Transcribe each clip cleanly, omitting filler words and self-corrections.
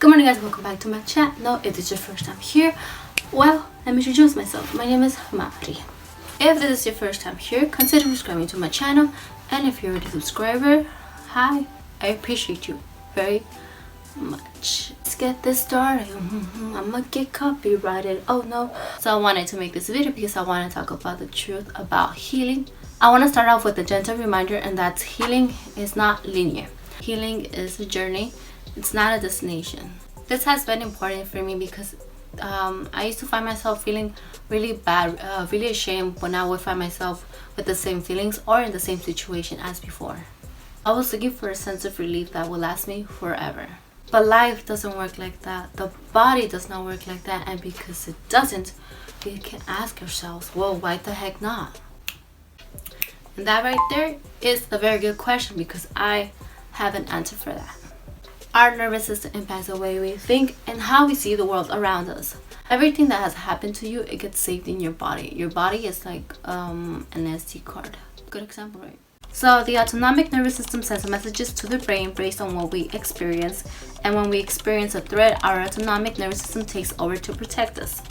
Good morning guys, welcome back to my channel. If this is your first time here, well, let me introduce myself. My name is Mari. If this is your first time here, consider subscribing to my channel. And if you're already a subscriber, hi, I appreciate you very much. Let's get this started. I'm gonna get copyrighted, oh no. So I wanted to make this video because I want to talk about the truth about healing. I want to start off with a gentle reminder, and that's healing is not linear. Healing is a journey. It's not a destination. This has been important for me because I used to find myself feeling really bad, really ashamed when I would find myself with the same feelings or in the same situation as before. I was looking for a sense of relief that would last me forever. But life doesn't work like that. The body does not work like that. And because it doesn't, we can ask ourselves, well, why the heck not? And that right there is a very good question because I have an answer for that. Our nervous system impacts the way we think and how we see the world around us. Everything that has happened to you, it gets saved in your body. Your body is like an SD card. Good example, right? So the autonomic nervous system sends messages to the brain based on what we experience. And when we experience a threat, our autonomic nervous system takes over to protect us.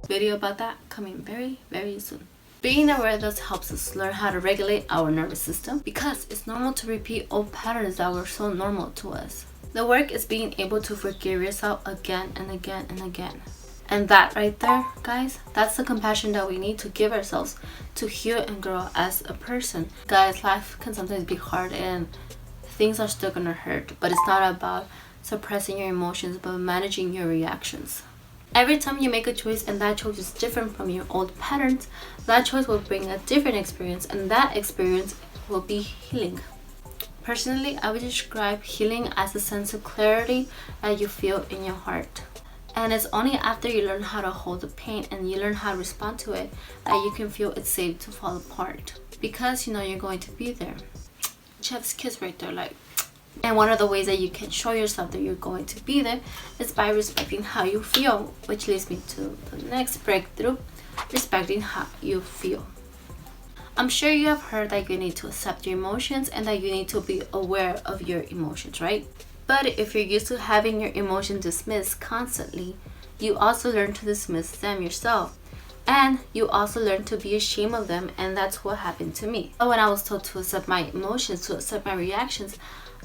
Video about that coming very, very soon. Being aware of this helps us learn how to regulate our nervous system because it's normal to repeat old patterns that were so normal to us. The work is being able to forgive yourself again and again and again. And that right there, guys, that's the compassion that we need to give ourselves to heal and grow as a person. Guys, life can sometimes be hard and things are still gonna hurt, but it's not about suppressing your emotions, but managing your reactions. Every time you make a choice and that choice is different from your old patterns, that choice will bring a different experience, and that experience will be healing. Personally, I would describe healing as a sense of clarity that you feel in your heart. And it's only after you learn how to hold the pain and you learn how to respond to it that you can feel it's safe to fall apart. Because you know you're going to be there. Chef's kiss right there, like. And one of the ways that you can show yourself that you're going to be there is by respecting how you feel, which leads me to the next breakthrough, respecting how you feel. I'm sure you have heard that you need to accept your emotions and that you need to be aware of your emotions, right? But if you're used to having your emotions dismissed constantly, you also learn to dismiss them yourself. And you also learn to be ashamed of them, and that's what happened to me. When I was told to accept my emotions, to accept my reactions,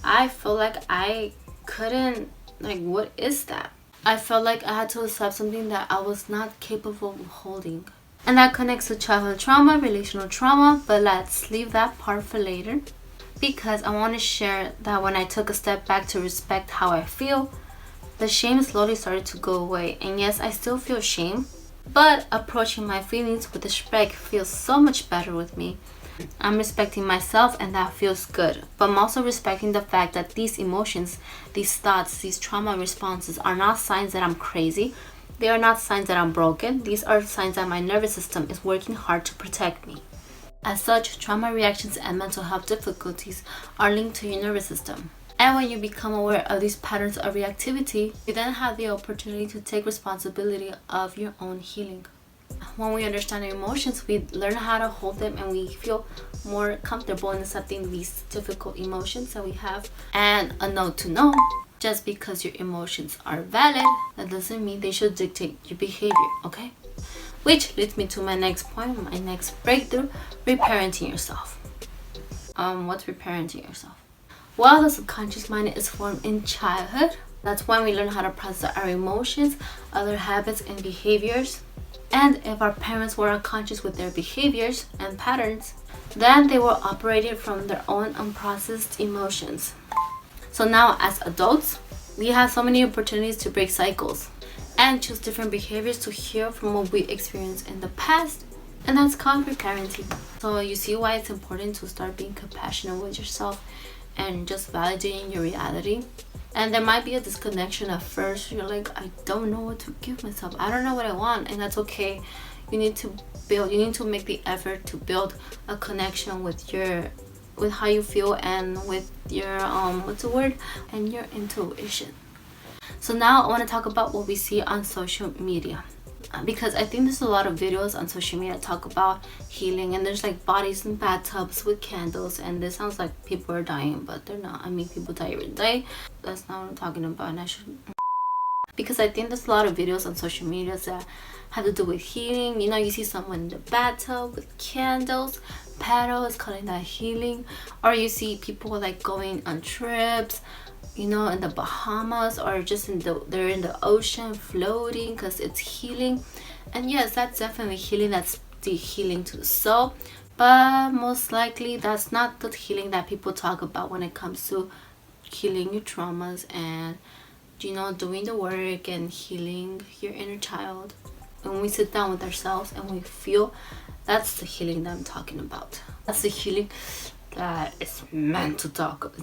I felt like I couldn't, like, what is that? I felt like I had to accept something that I was not capable of holding. And that connects to childhood trauma, relational trauma, but let's leave that part for later. Because I want to share that when I took a step back to respect how I feel, the shame slowly started to go away. And yes, I still feel shame, but approaching my feelings with respect feels so much better with me. I'm respecting myself and that feels good. But I'm also respecting the fact that these emotions, these thoughts, these trauma responses are not signs that I'm crazy. They are not signs that I'm broken. These are signs that my nervous system is working hard to protect me. As such, trauma reactions and mental health difficulties are linked to your nervous system. And when you become aware of these patterns of reactivity, you then have the opportunity to take responsibility of your own healing. When we understand our emotions, we learn how to hold them and we feel more comfortable in accepting these difficult emotions that we have. And a note to know, just because your emotions are valid, that doesn't mean they should dictate your behavior, okay? Which leads me to my next point, my next breakthrough, reparenting yourself. What's reparenting yourself? Well, the subconscious mind is formed in childhood. That's when we learn how to process our emotions, other habits and behaviors. And if our parents were unconscious with their behaviors and patterns, then they were operating from their own unprocessed emotions. So now as adults, we have so many opportunities to break cycles and choose different behaviors to heal from what we experienced in the past. And that's called reparenting. So you see why it's important to start being compassionate with yourself and just validating your reality. And there might be a disconnection at first. You're like, I don't know what to give myself. I don't know what I want. And that's okay. You need to make the effort to build a connection with how you feel and with your, and your intuition. So now I want to talk about what we see on social media. because I think there's a lot of videos on social media talk about healing, and there's like bodies in bathtubs with candles, and this sounds like people are dying, but they're not. I mean, people die every day. That's not what I'm talking about, and I should, because I think there's a lot of videos on social media that have to do with healing. You know, you see someone in the bathtub with candles, paddles, calling that healing, or you see people like going on trips, you know, in the Bahamas, or just they're in the ocean floating because it's healing. And yes, that's definitely healing. That's the healing to the soul, but most likely that's not the healing that people talk about when it comes to healing your traumas and, you know, doing the work and healing your inner child. When we sit down with ourselves and we feel, that's the healing that I'm talking about. That's the healing that is meant to talk about.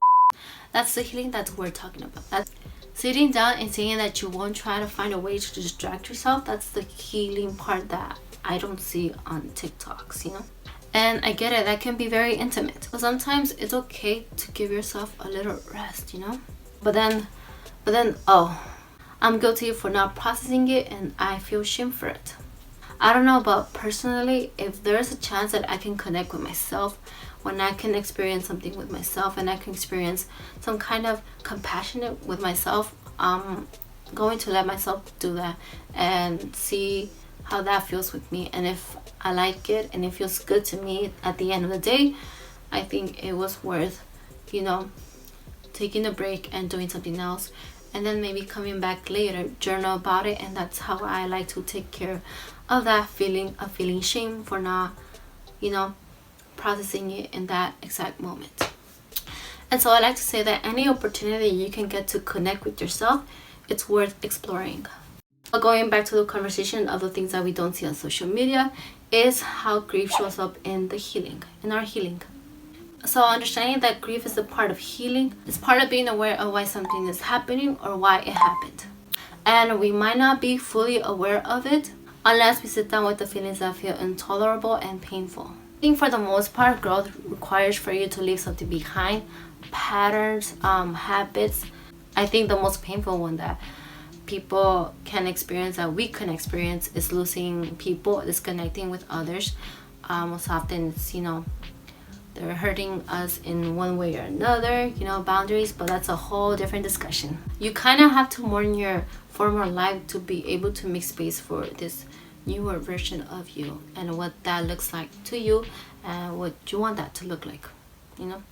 That's the healing that we're talking about. That's sitting down and saying that you won't try to find a way to distract yourself. That's the healing part that I don't see on TikToks, you know? And I get it, that can be very intimate. But sometimes it's okay to give yourself a little rest, you know? But then, oh, I'm guilty for not processing it, and I feel shame for it. I don't know, but personally, if there's a chance that I can connect with myself, when I can experience something with myself and I can experience some kind of compassionate with myself, I'm going to let myself do that and see how that feels with me. And if I like it and it feels good to me at the end of the day, I think it was worth, you know, taking a break and doing something else, and then maybe coming back later, journal about it. And that's how I like to take care of that feeling of feeling shame for not, you know, processing it in that exact moment. And so I like to say that any opportunity you can get to connect with yourself, it's worth exploring. But going back to the conversation of the things that we don't see on social media, is how grief shows up in the healing, in our healing. So understanding that grief is a part of healing, it's part of being aware of why something is happening or why it happened. And we might not be fully aware of it unless we sit down with the feelings that feel intolerable and painful. I think for the most part, growth requires for you to leave something behind, patterns, habits. I think the most painful one that people can experience, that we can experience, is losing people, disconnecting with others. Most often it's, you know, they're hurting us in one way or another, you know, boundaries, but that's a whole different discussion. You kind of have to mourn your former life to be able to make space for this newer version of you and what that looks like to you and what you want that to look like, you know.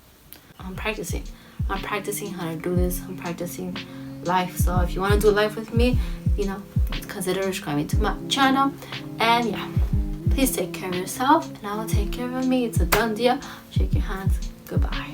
I'm practicing how to do this. I'm practicing life. So if you want to do life with me, you know, consider subscribing to my channel. And yeah, please take care of yourself and I will take care of me. It's a done deal. Shake your hands. Goodbye.